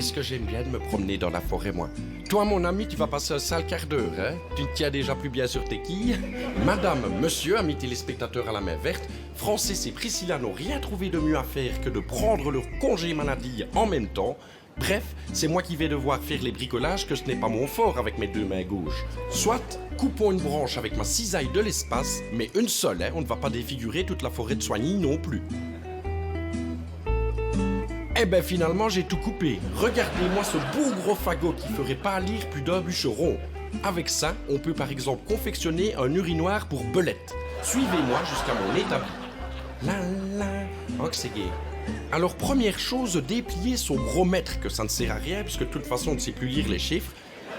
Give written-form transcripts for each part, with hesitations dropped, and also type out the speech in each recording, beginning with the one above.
qu'est-ce que j'aime bien de me promener dans la forêt, moi. Toi, mon ami, tu vas passer un sale quart d'heure, hein? Tu te tiens déjà plus bien sur tes quilles. Madame, monsieur, amis téléspectateurs à la main verte, Francis et Priscilla n'ont rien trouvé de mieux à faire que de prendre leur congé maladie en même temps. Bref, c'est moi qui vais devoir faire les bricolages, que ce n'est pas mon fort avec mes deux mains gauches. Soit, coupons une branche avec ma cisaille de l'espace, mais une seule, hein, on ne va pas défigurer toute la forêt de Soigny non plus. Eh ben finalement, j'ai tout coupé. Regardez-moi ce beau gros fagot qui ferait pâlir plus d'un bûcheron. Avec ça, on peut par exemple confectionner un urinoir pour belette. Suivez-moi jusqu'à mon établi. Oh que c'est gai. Alors première chose, déplier son gros mètre, que ça ne sert à rien, puisque de toute façon on ne sait plus lire les chiffres.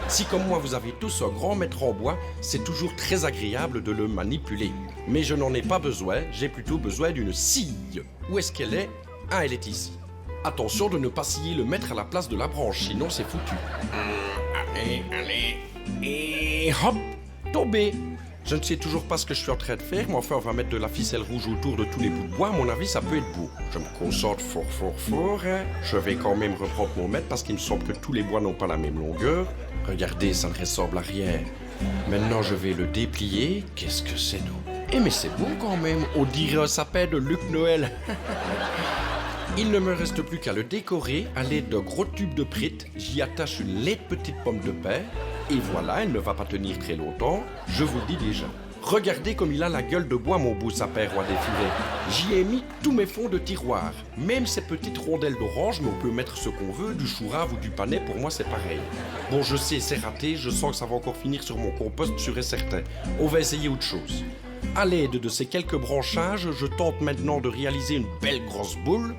Si comme moi vous avez tous un grand mètre en bois, c'est toujours très agréable de le manipuler. Mais je n'en ai pas besoin, j'ai plutôt besoin d'une scie. Où est-ce qu'elle est? Ah, elle est ici. Attention de ne pas scier le mètre à la place de la branche, sinon c'est foutu. Allez, et hop, tombé. Je ne sais toujours pas ce que je suis en train de faire, mais enfin on va mettre de la ficelle rouge autour de tous les bouts de bois, à mon avis ça peut être beau. Je me concentre fort, hein. Je vais quand même reprendre mon mètre parce qu'il me semble que tous les bois n'ont pas la même longueur. Regardez, ça ne ressemble à rien. Maintenant je vais le déplier, qu'est-ce que c'est donc? Eh mais c'est beau quand même, on dirait un sapin de Luc Noël. Il ne me reste plus qu'à le décorer à l'aide d'un gros tube de prite. J'y attache une laide petite pomme de pin. Et voilà, elle ne va pas tenir très longtemps, je vous le dis déjà. Regardez comme il a la gueule de bois, mon beau sapin roi des furets. J'y ai mis tous mes fonds de tiroir. Même ces petites rondelles d'orange, mais on peut mettre ce qu'on veut, du chou rave ou du panais, pour moi c'est pareil. Bon, je sais, c'est raté, je sens que ça va encore finir sur mon compost, sûr et certain. On va essayer autre chose. À l'aide de ces quelques branchages, je tente maintenant de réaliser une belle grosse boule.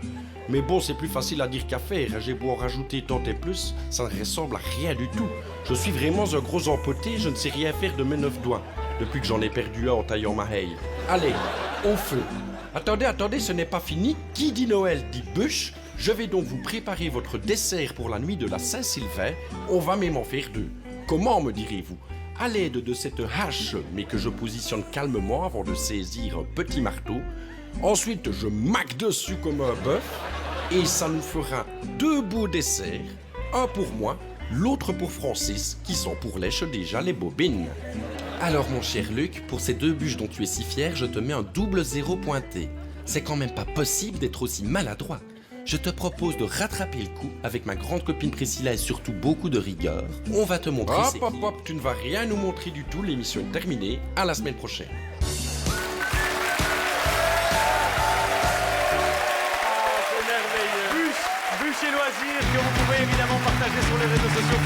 Mais bon, c'est plus facile à dire qu'à faire. J'ai beau en rajouter tant et plus, ça ne ressemble à rien du tout. Je suis vraiment un gros empoté, je ne sais rien faire de mes 9 doigts, depuis que j'en ai perdu un en taillant ma haie. Allez, au feu. Attendez, ce n'est pas fini. Qui dit Noël dit bûche. Je vais donc vous préparer votre dessert pour la nuit de la Saint-Sylvain. On va même en faire deux. Comment, me direz-vous? À l'aide de cette hache, mais que je positionne calmement avant de saisir un petit marteau. Ensuite, je maque dessus comme un bœuf. Et ça nous fera deux beaux desserts. Un pour moi, l'autre pour Francis, qui s'en pourlèche déjà les bobines. Alors mon cher Luc, pour ces deux bûches dont tu es si fier, je te mets un double 0 pointé. C'est quand même pas possible d'être aussi maladroit. Je te propose de rattraper le coup avec ma grande copine Priscilla et surtout beaucoup de rigueur. On va te montrer Hop, tu ne vas rien nous montrer du tout, l'émission est terminée. À la semaine prochaine. Bûche et loisirs que vous pouvez évidemment partager sur les réseaux sociaux.